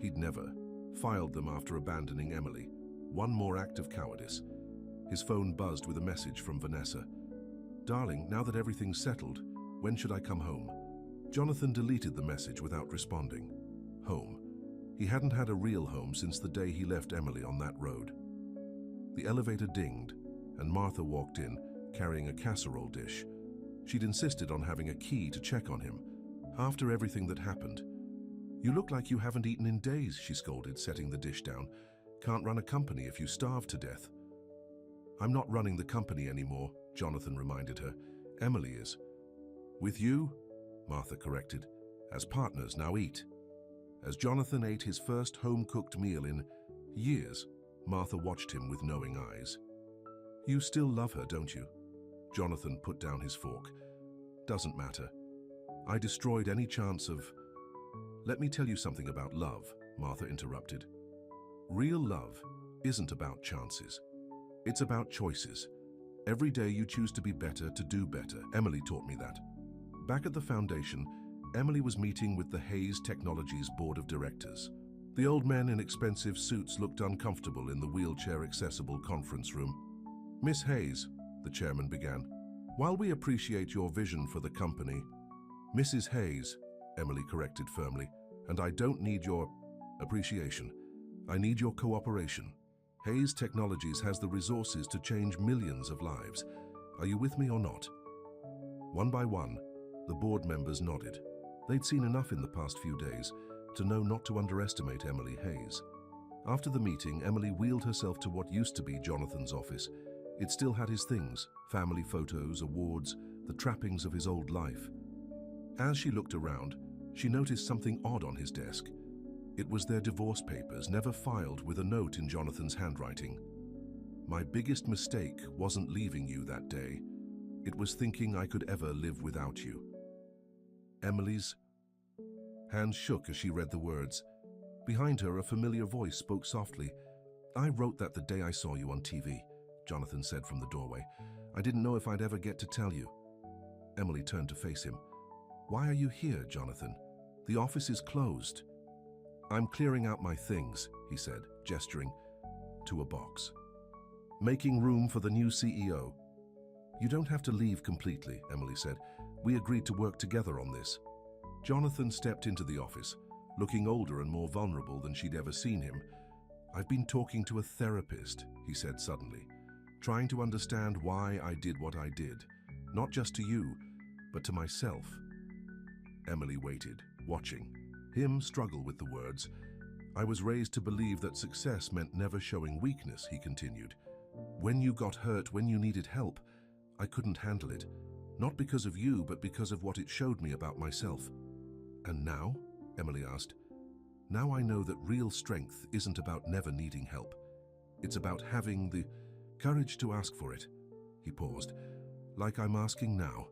He'd never filed them after abandoning Emily. One more act of cowardice. His phone buzzed with a message from Vanessa. "Darling, now that everything's settled, when should I come home?" Jonathan deleted the message without responding. Home. He hadn't had a real home since the day he left Emily on that road. The elevator dinged, and Martha walked in, carrying a casserole dish. She'd insisted on having a key to check on him. After everything that happened. "You look like you haven't eaten in days," she scolded, setting the dish down. "Can't run a company if you starve to death." "I'm not running the company anymore," Jonathan reminded her. "Emily is." "With you?" Martha corrected. "As partners, now eat." As Jonathan ate his first home-cooked meal in years, Martha watched him with knowing eyes. "You still love her, don't you?" Jonathan put down his fork. "Doesn't matter. I destroyed any chance of—" "Let me tell you something about love," Martha interrupted. "Real love isn't about chances. It's about choices. Every day you choose to be better, to do better. Emily taught me that." Back at the foundation, Emily was meeting with the Hayes Technologies board of directors. The old men in expensive suits looked uncomfortable in the wheelchair-accessible conference room. "Miss Hayes," the chairman began, "while we appreciate your vision for the company—" "Mrs. Hayes," Emily corrected firmly, "and I don't need your appreciation. I need your cooperation. Hayes Technologies has the resources to change millions of lives. Are you with me or not?" One by one, the board members nodded. They'd seen enough in the past few days to know not to underestimate Emily Hayes. After the meeting, Emily wheeled herself to what used to be Jonathan's office. It still had his things, family photos, awards, the trappings of his old life. As she looked around, she noticed something odd on his desk. It was their divorce papers, never filed, with a note in Jonathan's handwriting. "My biggest mistake wasn't leaving you that day. It was thinking I could ever live without you." Emily's hands shook as she read the words. Behind her, a familiar voice spoke softly. "I wrote that the day I saw you on TV," Jonathan said from the doorway. "I didn't know if I'd ever get to tell you." Emily turned to face him. "Why are you here, Jonathan? The office is closed." "I'm clearing out my things," he said, gesturing to a box. "Making room for the new CEO." "You don't have to leave completely," Emily said. "We agreed to work together on this." Jonathan stepped into the office, looking older and more vulnerable than she'd ever seen him. "I've been talking to a therapist," he said suddenly, "trying to understand why I did what I did, not just to you, but to myself." Emily waited, watching him struggle with the words. "I was raised to believe that success meant never showing weakness," he continued. "When you got hurt, when you needed help, I couldn't handle it. Not because of you, but because of what it showed me about myself." "And now?" Emily asked. "Now I know that real strength isn't about never needing help. It's about having the courage to ask for it." He paused. "Like I'm asking now.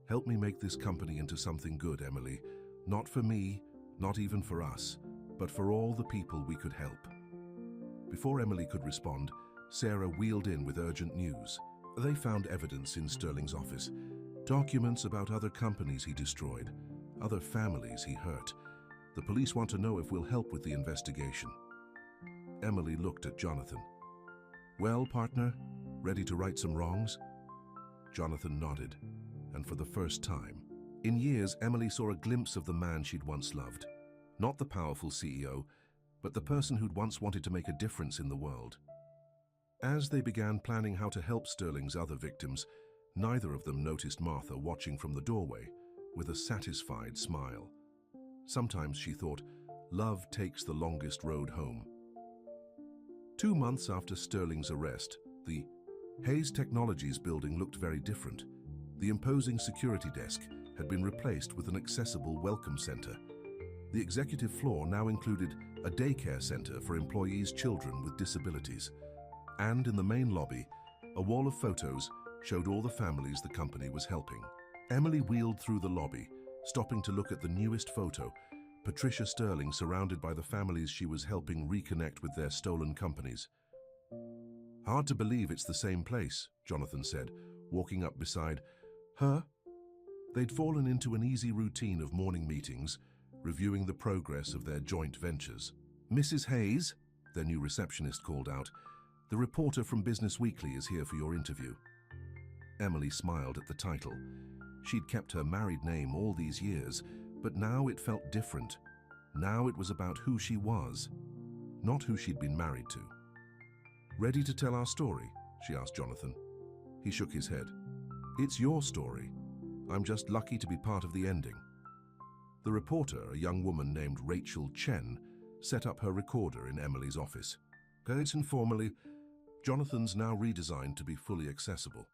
Help me make this company into something good, Emily. Not for me, not even for us, but for all the people we could help. Before Emily could respond, Sarah wheeled in with urgent news. They found evidence in Sterling's office, documents about other companies he destroyed, other families he hurt. The police want to know if we'll help with the investigation. Emily looked at Jonathan. Well, partner, ready to right some wrongs? Jonathan nodded, and for the first time in years, Emily saw a glimpse of the man she'd once loved. Not the powerful CEO, but the person who'd once wanted to make a difference in the world. As they began planning how to help Sterling's other victims, neither of them noticed Martha watching from the doorway with a satisfied smile. Sometimes, she thought, love takes the longest road home. 2 months after Sterling's arrest, the Hayes Technologies building looked very different. The imposing security desk had been replaced with an accessible welcome center. The executive floor now included a daycare center for employees' children with disabilities. And in the main lobby, a wall of photos showed all the families the company was helping. Emily wheeled through the lobby, stopping to look at the newest photo, Patricia Sterling surrounded by the families she was helping reconnect with their stolen companies. Hard to believe it's the same place, Jonathan said, walking up beside her. They'd fallen into an easy routine of morning meetings, reviewing the progress of their joint ventures. Mrs. Hayes, their new receptionist called out, the reporter from Business Weekly is here for your interview. Emily smiled at the title. She'd kept her married name all these years, but now it felt different. Now it was about who she was, not who she'd been married to. Ready to tell our story? She asked Jonathan. He shook his head. It's your story. I'm just lucky to be part of the ending. The reporter, a young woman named Rachel Chen, set up her recorder in Emily's office. It's informally, Jonathan's now redesigned to be fully accessible.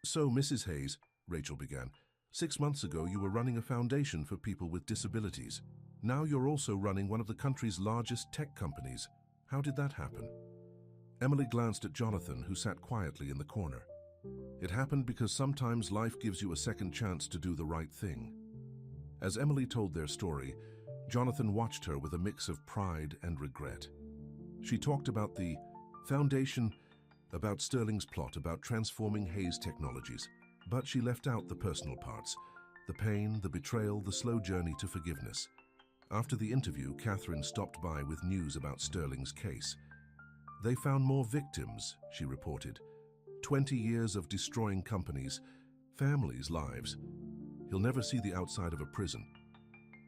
So, Mrs. Hayes, Rachel began, 6 months ago you were running a foundation for people with disabilities. Now you're also running one of the country's largest tech companies. How did that happen? Emily glanced at Jonathan, who sat quietly in the corner. It happened because sometimes life gives you a second chance to do the right thing. As Emily told their story, Jonathan watched her with a mix of pride and regret. She talked about the foundation, about Sterling's plot, about transforming Hayes Technologies, but she left out the personal parts, the pain, the betrayal, the slow journey to forgiveness. After the interview, Catherine stopped by with news about Sterling's case. They found more victims, she reported. 20 years of destroying companies, families' lives. He'll never see the outside of a prison.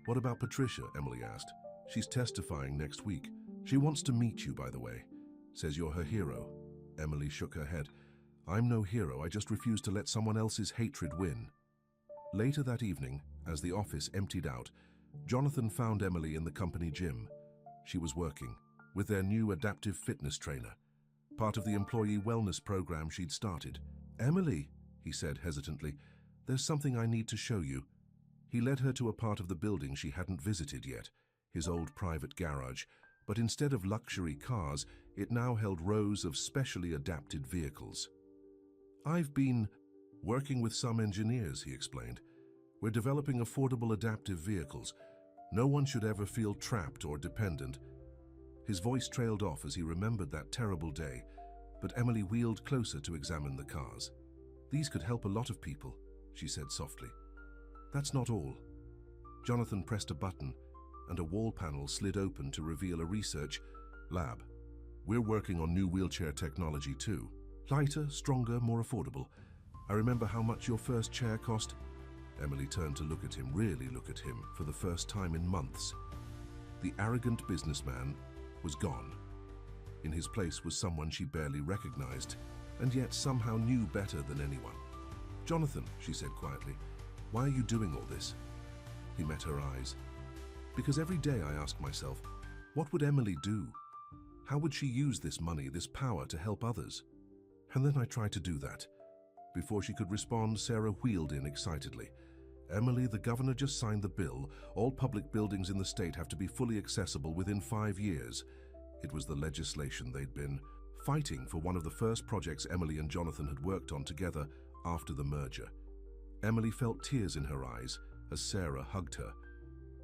What about Patricia? Emily asked. She's testifying next week. She wants to meet you, by the way. Says you're her hero. Emily shook her head. I'm no hero, I just refuse to let someone else's hatred win. Later that evening, as the office emptied out, Jonathan found Emily in the company gym. She was working with their new adaptive fitness trainer, part of the employee wellness program she'd started. Emily, he said hesitantly, there's something I need to show you. He led her to a part of the building she hadn't visited yet, his old private garage, but instead of luxury cars, it now held rows of specially adapted vehicles. I've been working with some engineers, he explained. We're developing affordable adaptive vehicles. No one should ever feel trapped or dependent. His voice trailed off as he remembered that terrible day, but Emily wheeled closer to examine the cars. These could help a lot of people, she said softly. That's not all. Jonathan pressed a button, and a wall panel slid open to reveal a research lab. We're working on new wheelchair technology too. Lighter, stronger, more affordable. I remember how much your first chair cost. Emily turned to look at him, really look at him, for the first time in months. The arrogant businessman was gone. In his place was someone she barely recognized, and yet somehow knew better than anyone. Jonathan, she said quietly, why are you doing all this? He met her eyes. Because every day I ask myself, what would Emily do? How would she use this money, this power to help others? And then I try to do that. Before she could respond, Sarah wheeled in excitedly. Emily, the governor just signed the bill. All public buildings in the state have to be fully accessible within 5 years. It was the legislation they'd been fighting for, one of the first projects Emily and Jonathan had worked on together after the merger. Emily felt tears in her eyes as Sarah hugged her.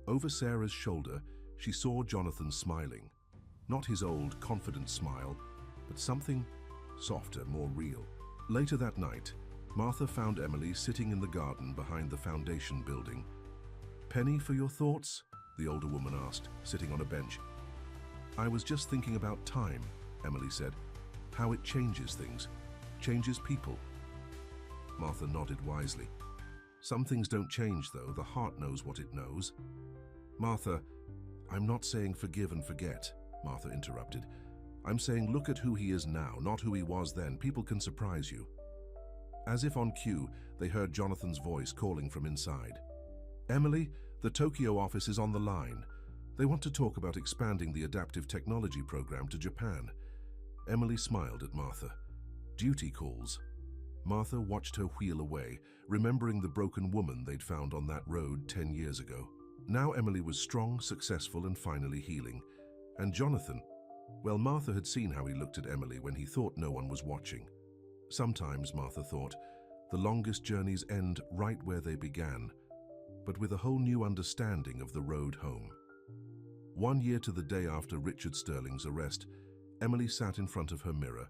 Over Sarah's shoulder, she saw Jonathan smiling. Not his old, confident smile, but something softer, more real. Later that night, Martha found Emily sitting in the garden behind the foundation building. "Penny for your thoughts?" the older woman asked, sitting on a bench. "I was just thinking about time," Emily said. "How it changes things, changes people." Martha nodded wisely. "Some things don't change, though. The heart knows what it knows." "Martha, I'm not saying forgive and forget," Martha interrupted. "I'm saying look at who he is now, not who he was then. People can surprise you." As if on cue, they heard Jonathan's voice calling from inside. "Emily, the Tokyo office is on the line. They want to talk about expanding the adaptive technology program to Japan." Emily smiled at Martha. "Duty calls." Martha watched her wheel away, remembering the broken woman they'd found on that road 10 years ago. Now Emily was strong, successful, and finally healing. And Jonathan, well, Martha had seen how he looked at Emily when he thought no one was watching. Sometimes, Martha thought, the longest journeys end right where they began, but with a whole new understanding of the road home. 1 year to the day after Richard Sterling's arrest, Emily sat in front of her mirror,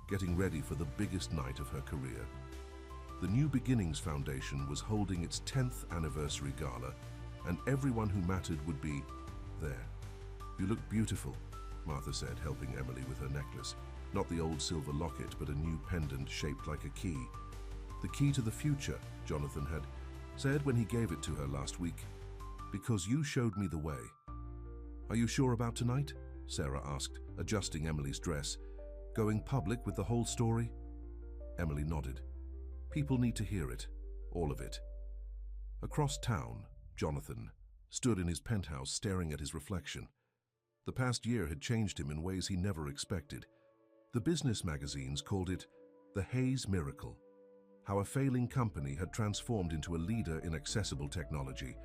getting ready for the biggest night of her career. The New Beginnings Foundation was holding its 10th anniversary gala, and everyone who mattered would be there. "You look beautiful," Martha said, helping Emily with her necklace. Not the old silver locket, but a new pendant shaped like a key. "The key to the future," Jonathan had said when he gave it to her last week. "Because you showed me the way." "Are you sure about tonight?" Sarah asked, adjusting Emily's dress. "Going public with the whole story?" Emily nodded. "People need to hear it, all of it." Across town, Jonathan stood in his penthouse staring at his reflection. The past year had changed him in ways he never expected. The business magazines called it the Hayes Miracle, how a failing company had transformed into a leader in accessible technology.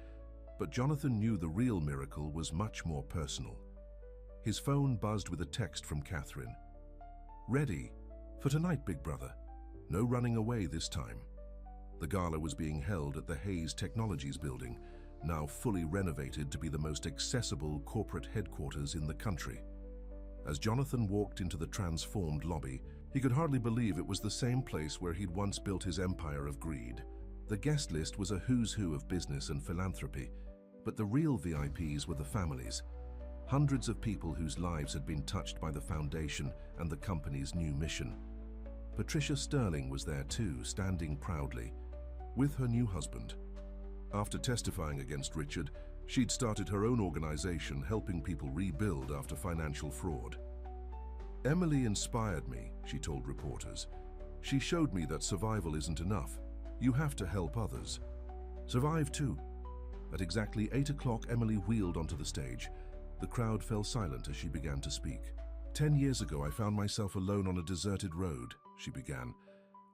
But Jonathan knew the real miracle was much more personal. His phone buzzed with a text from Catherine. "Ready for tonight, big brother. No running away this time." The gala was being held at the Hayes Technologies building, now fully renovated to be the most accessible corporate headquarters in the country. As Jonathan walked into the transformed lobby, he could hardly believe it was the same place where he'd once built his empire of greed. The guest list was a who's who of business and philanthropy, but the real VIPs were the families. Hundreds of people whose lives had been touched by the foundation and the company's new mission. Patricia Sterling was there too, standing proudly, with her new husband. After testifying against Richard, she'd started her own organization helping people rebuild after financial fraud. "Emily inspired me," she told reporters. "She showed me that survival isn't enough. You have to help others. Survive too." At exactly 8 o'clock, Emily wheeled onto the stage. The crowd fell silent as she began to speak. 10 years ago, I found myself alone on a deserted road," she began.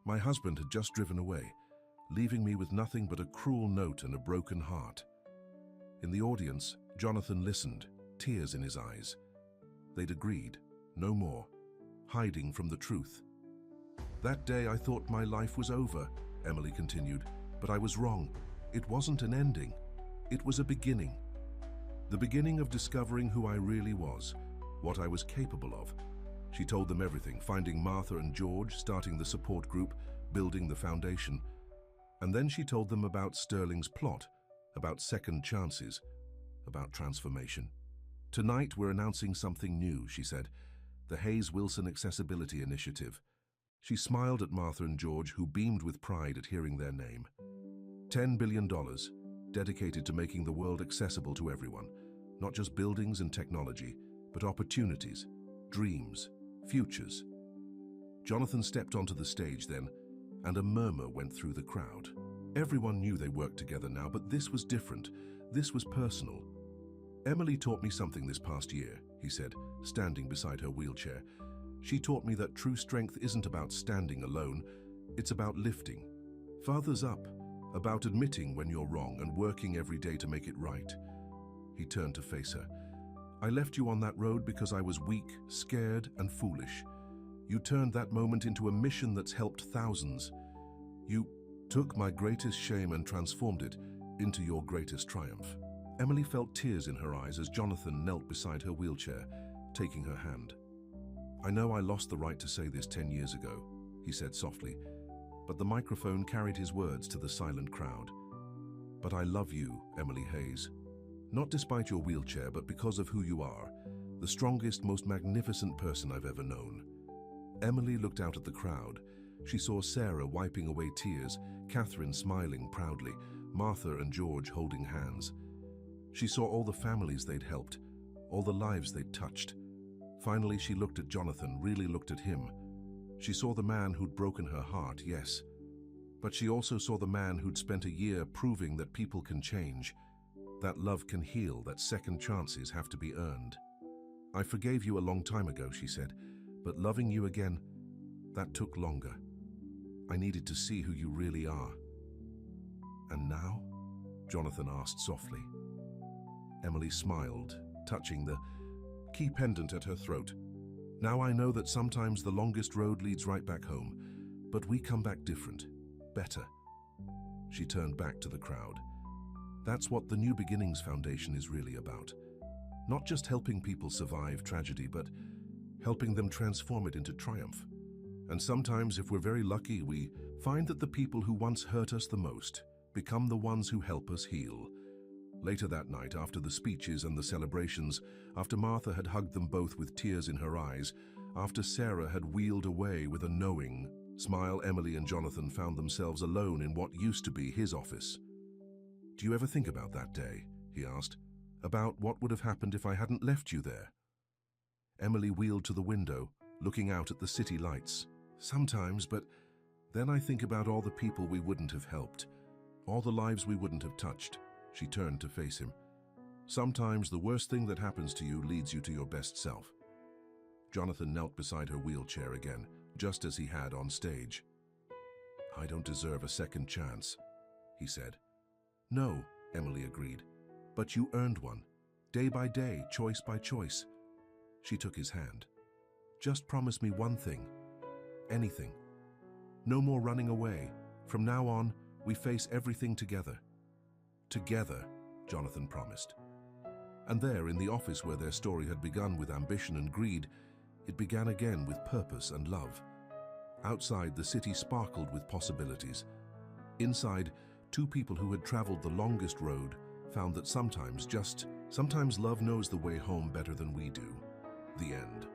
"My husband had just driven away, leaving me with nothing but a cruel note and a broken heart." In the audience, Jonathan listened, tears in his eyes. They'd agreed, no more, hiding from the truth. "That day I thought my life was over," Emily continued, "but I was wrong. It wasn't an ending. It was a beginning. The beginning of discovering who I really was, what I was capable of." She told them everything, finding Martha and George, starting the support group, building the foundation. And then she told them about Sterling's plot, about second chances, about transformation. "Tonight we're announcing something new," she said, "the Hayes-Wilson Accessibility Initiative." She smiled at Martha and George, who beamed with pride at hearing their name. $10 billion, dedicated to making the world accessible to everyone, not just buildings and technology, but opportunities, dreams, futures. Jonathan stepped onto the stage then, and a murmur went through the crowd. Everyone knew they worked together now, but this was different. This was personal. "Emily taught me something this past year," he said, standing beside her wheelchair. "She taught me that true strength isn't about standing alone. It's about lifting. Fathers up, about admitting when you're wrong and working every day to make it right." He turned to face her. "I left you on that road because I was weak, scared, and foolish. You turned that moment into a mission that's helped thousands. You took my greatest shame and transformed it into your greatest triumph." Emily felt tears in her eyes as Jonathan knelt beside her wheelchair, taking her hand. "I know I lost the right to say this 10 years ago," he said softly, but the microphone carried his words to the silent crowd. "But I love you, Emily Hayes. Not despite your wheelchair, but because of who you are, the strongest, most magnificent person I've ever known." Emily looked out at the crowd. She saw Sarah wiping away tears, Catherine smiling proudly, Martha and George holding hands. She saw all the families they'd helped, all the lives they'd touched. Finally, she looked at Jonathan, really looked at him. She saw the man who'd broken her heart, yes. But she also saw the man who'd spent a year proving that people can change, that love can heal, that second chances have to be earned. "I forgave you a long time ago," she said, "but loving you again, that took longer. I needed to see who you really are." "And now?" Jonathan asked softly. Emily smiled, touching the key pendant at her throat. "Now I know that sometimes the longest road leads right back home, but we come back different, better." She turned back to the crowd. "That's what the New Beginnings Foundation is really about. Not just helping people survive tragedy, but helping them transform it into triumph. And sometimes, if we're very lucky, we find that the people who once hurt us the most become the ones who help us heal." Later that night, after the speeches and the celebrations, after Martha had hugged them both with tears in her eyes, after Sarah had wheeled away with a knowing smile, Emily and Jonathan found themselves alone in what used to be his office. "Do you ever think about that day?" he asked. "About what would have happened if I hadn't left you there?" Emily wheeled to the window, looking out at the city lights. "Sometimes, but then I think about all the people we wouldn't have helped, all the lives we wouldn't have touched." She turned to face him. "Sometimes the worst thing that happens to you leads you to your best self." Jonathan knelt beside her wheelchair again, just as he had on stage. "I don't deserve a second chance," he said. "No," Emily agreed, "but you earned one, day by day, choice by choice." She took his hand. "Just promise me one thing. Anything. No more running away. From now on, we face everything together." "Together," Jonathan promised. And there, in the office where their story had begun with ambition and greed, it began again with purpose and love. Outside, the city sparkled with possibilities. Inside, two people who had traveled the longest road found that sometimes love knows the way home better than we do. The end.